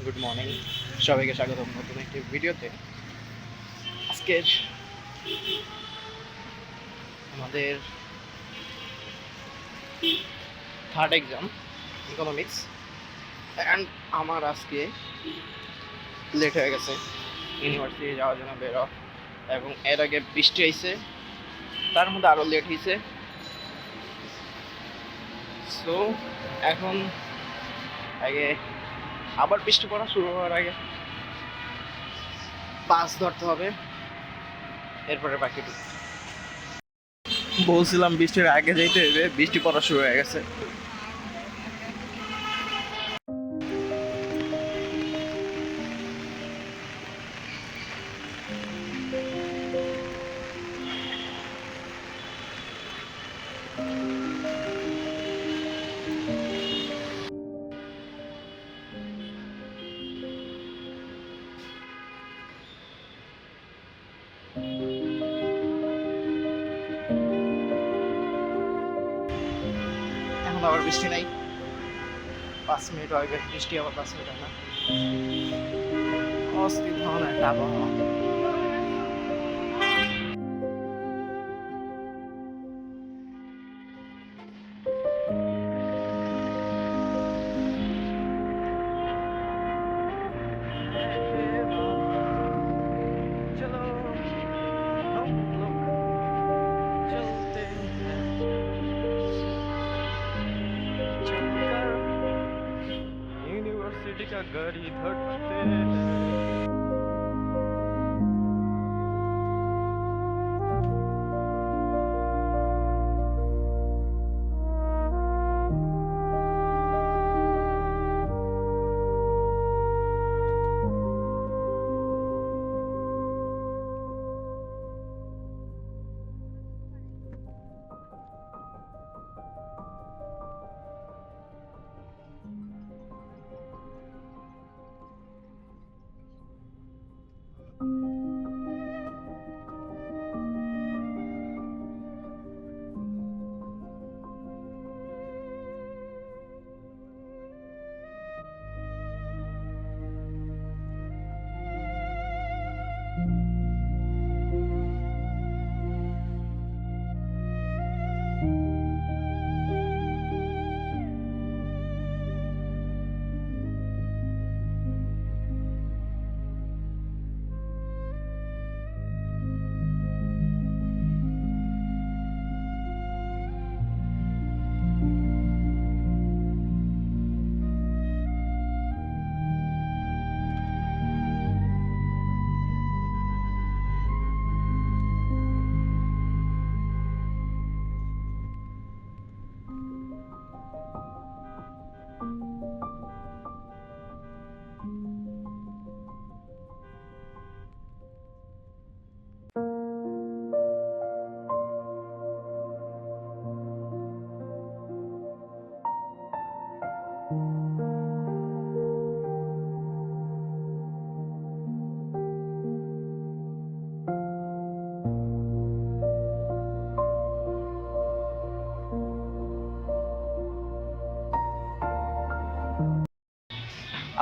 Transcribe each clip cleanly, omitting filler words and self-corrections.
Good morning, সবাইকে স্বাগতম নতুন একটি ভিডিওতে। আজকের আমাদের থার্ড এক্সাম ইকোনমিক্স, অ্যান্ড আমার আজকে লেট হয়ে গেছে ইউনিভার্সিটি যাওয়ার জন্য বেরো, এবং এর আগে বৃষ্টি হয়েছে, তার মধ্যে আরও লেট হয়েছে। সো এখন আগে আবার বৃষ্টি পড়া শুরু হওয়ার আগে বাস ধরতে হবে, এরপরে বাকিটুকু। বলছিলাম বৃষ্টির আগে যাইতে হবে, বৃষ্টি পড়া শুরু হয়ে গেছে। এখন আবার বৃষ্টি নাই, 5 মিনিট হবে বৃষ্টি, আবার 5 মিনিট হয় না। অস্থির ধরনের একটা আবহাওয়া। यूनिवर्सिटी का गाड़ी धड़कते हैं।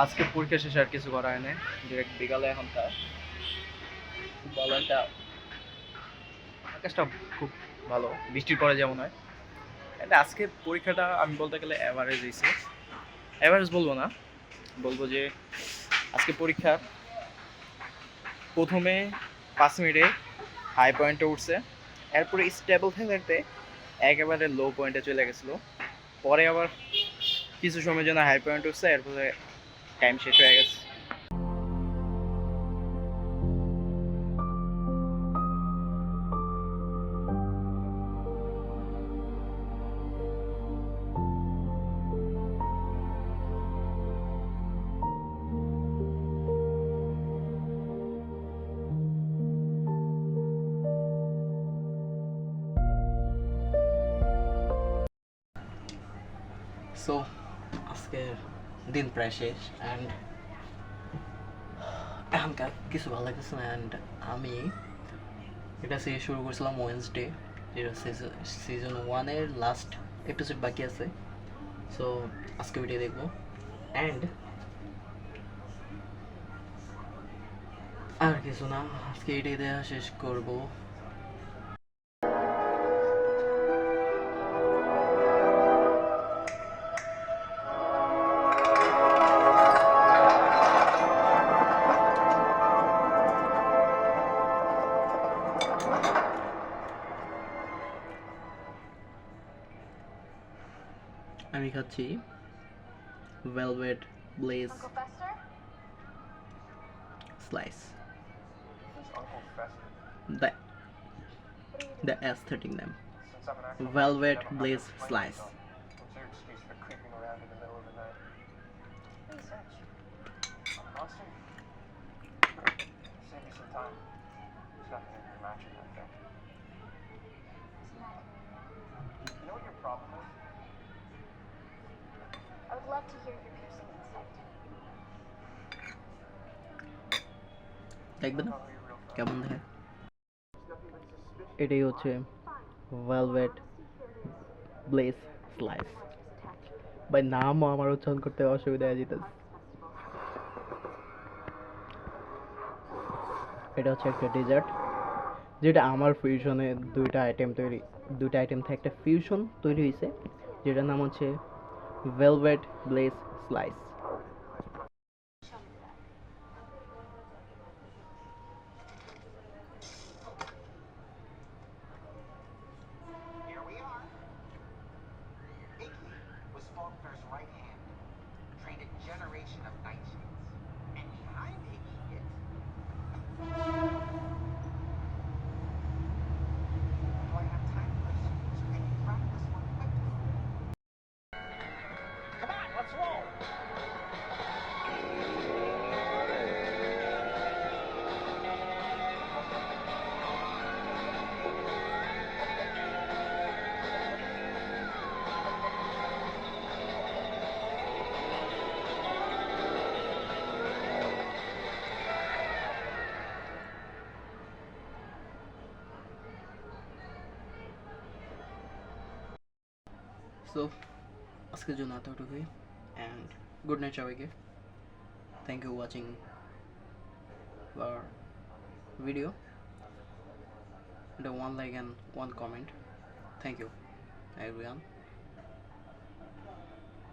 আজকে পরীক্ষা শেষে আর কিছু করা হয় না, ডিরেক্ট বিকালে। এখন তার খুব ভালো একটা আকাশটা খুব ভালো, বৃষ্টির পরে যেমন হয়। এটা আজকের পরীক্ষাটা আমি বলতে গেলে অ্যাভারেজ হয়েছে। অ্যাভারেজ বলবো না, বলবো যে আজকে পরীক্ষার প্রথমে 5 মিনিটে হাই পয়েন্টে উঠছে, এরপরে স্টেবল থাকতে একেবারে লো পয়েন্টে চলে গেছিলো। পরে আবার কিছু সময়ের জন্য হাই পয়েন্ট উঠছে, এরপরে টাইম শেষ হয়ে গেছে। সো আজকের দিন প্রায় শেষ, অ্যান্ড এখনকার কিছু ভালো লাগতেছে না। অ্যান্ড আমি এটা থেকে শুরু করেছিলাম ওয়েনসডে, যেটা সিজন 1-এর লাস্ট এপিসোড বাকি আছে। সো আজকে ভিডিও দেখবো, অ্যান্ড আর কিছু না, আজকে এটাই দেওয়া শেষ করব। আমি খাচ্ছি velvet bless Uncle Fester? Slice. Who's Uncle Fester? The What are you the doing? aesthetic name. Since I'm an actual Velvet never had Blaze to explain Slice. myself. What's your excuse for creeping around in the middle of the night? Research. On a monster? Save me some time. There's nothing in your matching that thing. What's the matter? You know what your problem is? I would love to hear your piercing insight. দেখবে না I'll know who your real friend কেমন দেখে? is. Nothing but suspicion. এটাই হচ্ছে velvet bless slice. ভাই নামও আমার উচ্চারণ করতে অসুবিধা হয়ে যেতেছে। এটা হচ্ছে একটা ডেজার্ট, যেটা আমার ফিউশনে দুইটা আইটেম থেকে একটা ফিউশন তৈরি হয়েছে, যেটার নাম হচ্ছে velvet bless slice. Show me that. Here we are. Iggy was Faulkner's right hand, trained a generation of nightshades. And behind Iggy is... Do I have time for this? So can you wrap this one quickly? Come on, let's roll! So আজকের জন্য এতটুকুই, and good night সবাইকে। Thank you watching our video. The one like and one comment. Thank you everyone.